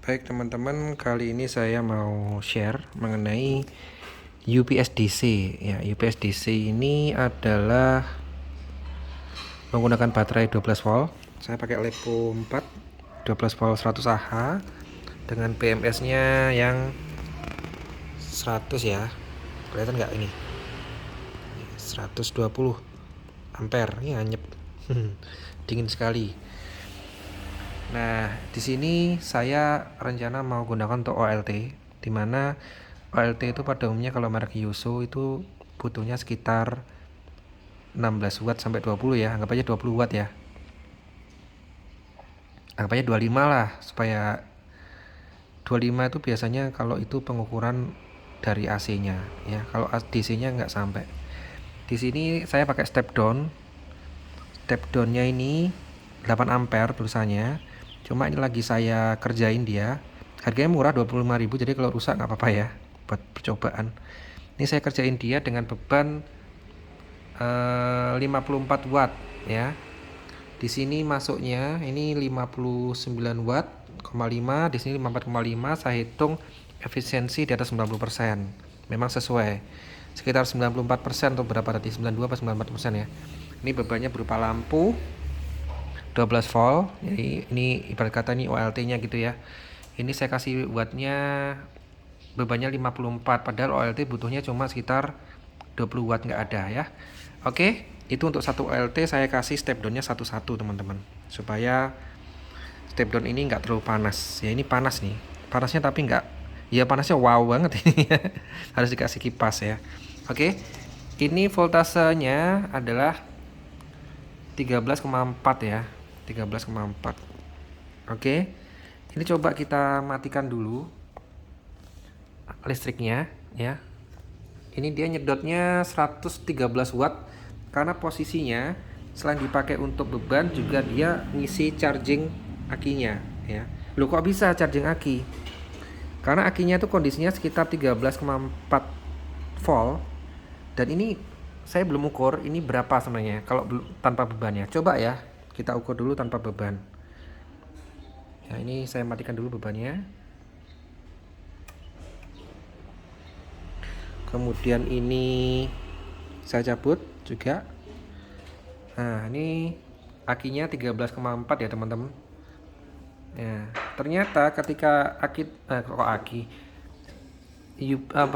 Baik teman-teman, kali ini saya mau share mengenai UPS DC. Ya, UPS DC ini adalah menggunakan baterai 12 volt. Saya pakai LiPo 4 12 volt 100 Ah dengan BMS-nya yang 100 ya. Kelihatan nggak ini? 120 ampere. Ini anyep. Dingin sekali. Nah, di sini saya rencana mau gunakan untuk OLT, di mana OLT itu pada umumnya kalau merek Yuso itu butuhnya sekitar 16 watt sampai 20 ya, anggap aja 20 watt ya. Anggap aja 25 lah, supaya 25 itu biasanya kalau itu pengukuran dari AC-nya ya. Kalau DC-nya nggak sampai. Di sini saya pakai step down. Step down-nya ini 8 ampere tulisannya. Cuma ini lagi saya kerjain dia. Harganya murah 25.000, jadi kalau rusak nggak apa-apa ya buat percobaan. Ini saya kerjain dia dengan beban 54 watt ya. Di sini masuknya ini 59 watt, 5, di sini 54,5. Saya hitung efisiensi di atas 90%. Memang sesuai. Sekitar 94% atau berapa tadi? 92 atau 94% ya. Ini bebannya berupa lampu 12 volt. Jadi ini ibarat kata ini OLT-nya gitu ya. Ini saya kasih wattnya bebannya 54, padahal OLT butuhnya cuma sekitar 20 watt, nggak ada ya. Oke, itu untuk satu OLT saya kasih step down-nya satu-satu teman-teman, supaya step down ini nggak terlalu panas. Ya ini panas nih, panasnya tapi nggak, ya panasnya wow banget ini ya. Harus dikasih kipas ya. Oke, ini voltasenya adalah 13,4 ya, 13,4. Oke, ini coba kita matikan dulu listriknya ya. Ini dia nyedotnya 113 watt karena posisinya selain dipakai untuk beban juga dia ngisi charging akinya ya. Loh kok bisa charging aki? Karena akinya itu kondisinya sekitar 13,4 volt, dan ini saya belum ukur ini berapa sebenarnya kalau tanpa bebannya. Coba ya kita ukur dulu tanpa beban. Ya ini saya matikan dulu bebannya. Kemudian ini saya cabut juga. Nah ini akinya 13,4 ya teman-teman ya. Ternyata ketika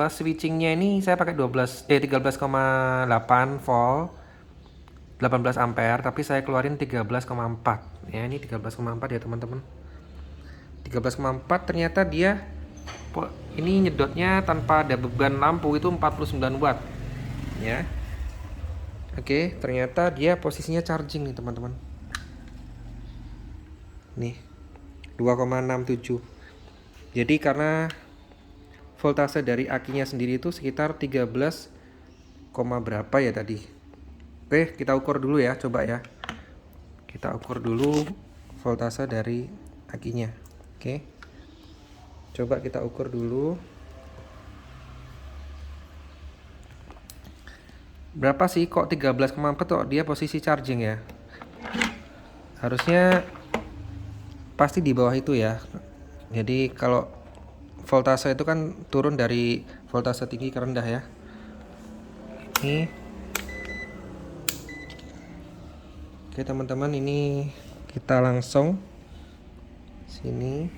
switchingnya ini saya pakai 13,8 volt 18 ampere, tapi saya keluarin 13,4 ya. Ini 13,4 ya teman-teman, 13,4. Ternyata dia ini nyedotnya tanpa ada beban lampu itu 49 watt ya. Oke, ternyata dia posisinya charging nih teman-teman. Nih 2,67. Jadi karena voltase dari akinya sendiri itu sekitar 13, berapa ya tadi. Oke, kita ukur dulu ya, coba ya. Kita ukur dulu voltase dari akinya. Oke. Coba kita ukur dulu. Berapa sih kok 13,4 kok dia posisi charging ya? Harusnya pasti di bawah itu ya. Jadi kalau voltase itu kan turun dari voltase tinggi ke rendah ya. Ini oke teman-teman, ini kita langsung sini.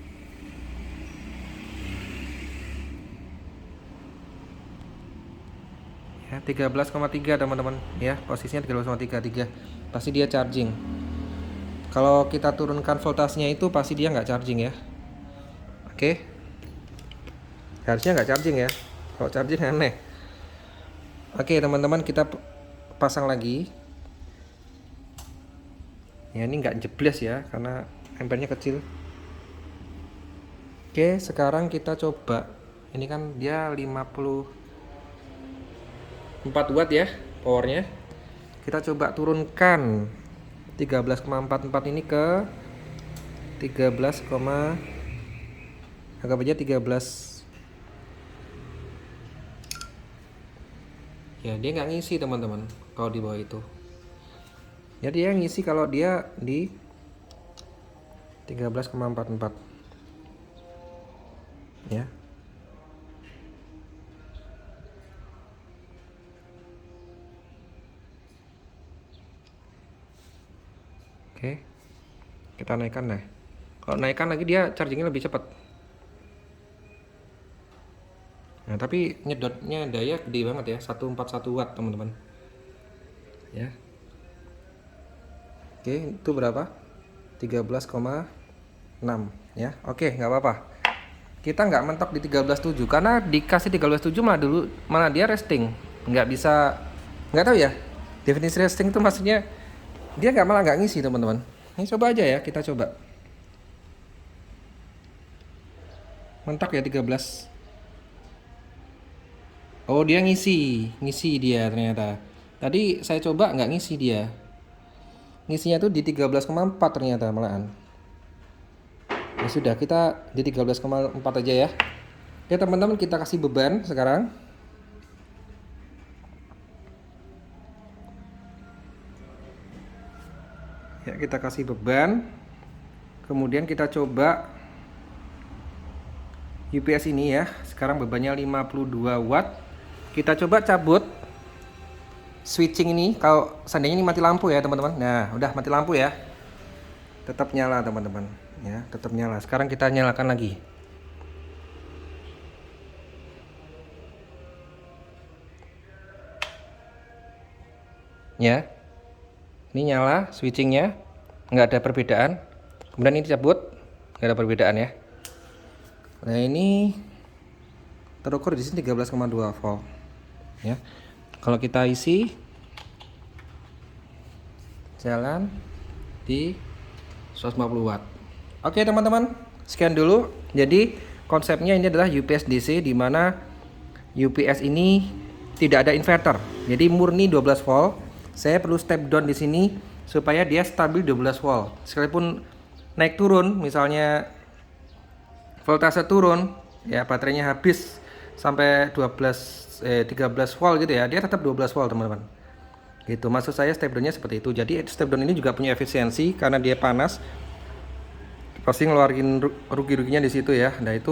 Ya, 13,3 teman-teman ya, posisinya 13,33. Pasti dia charging. Kalau kita turunkan voltasenya itu pasti dia nggak charging ya. Oke, harusnya nggak charging ya. Kalau charging aneh. Oke teman-teman, kita pasang lagi ya. Ini nggak jebles ya karena ampernya kecil. Oke, sekarang kita coba. Ini kan dia 54 watt ya powernya. Kita coba turunkan 13,44 ini ke 13, anggap aja 13 ya. Dia nggak ngisi teman-teman kalau di bawah itu. Jadi dia ngisi kalau dia di 13,44. ya. Oke, kita naikkan deh. Kalau naikkan lagi dia chargingnya lebih cepat. Nah, tapi nyedotnya daya gede banget ya, 141 watt teman-teman. Ya. Oke, itu berapa? 13,6 ya. Oke, nggak apa-apa. Kita nggak mentok di 13,7 karena dikasih 13,7 malah dia resting. Nggak bisa, nggak tahu ya. Definisi resting itu maksudnya dia malah nggak ngisi teman-teman. Ini coba aja ya, kita coba. Mentok ya 13. Oh, dia ngisi dia ternyata. Tadi saya coba nggak ngisi dia. Ngisinya tuh di 13,4 ternyata malahan. Ya sudah, kita di 13,4 aja ya. Oke teman-teman, kita kasih beban sekarang. Ya, kita kasih beban. Kemudian kita coba UPS ini ya. Sekarang bebannya 52 watt. Kita coba cabut switching ini. Kalau seandainya ini mati lampu ya teman-teman. Nah, udah mati lampu ya. Tetap nyala teman-teman. Ya, tetap nyala. Sekarang kita nyalakan lagi. Ya, ini nyala switchingnya, nggak ada perbedaan. Kemudian ini cabut, nggak ada perbedaan ya. Nah, ini terukur di sini 13,2 volt ya. Kalau kita isi jalan di 150 watt. Oke teman-teman, sekian dulu. Jadi konsepnya ini adalah UPS DC, di mana UPS ini tidak ada inverter. Jadi murni 12 volt. Saya perlu step down di sini supaya dia stabil 12 volt. Sekalipun naik turun, misalnya voltase turun, ya baterainya habis sampai 13 volt gitu ya, dia tetap 12 volt teman-teman. Gitu, maksud saya step downnya seperti itu. Jadi step down ini juga punya efisiensi karena dia panas, pasti ngeluarin rugi-ruginya di situ ya. Nah itu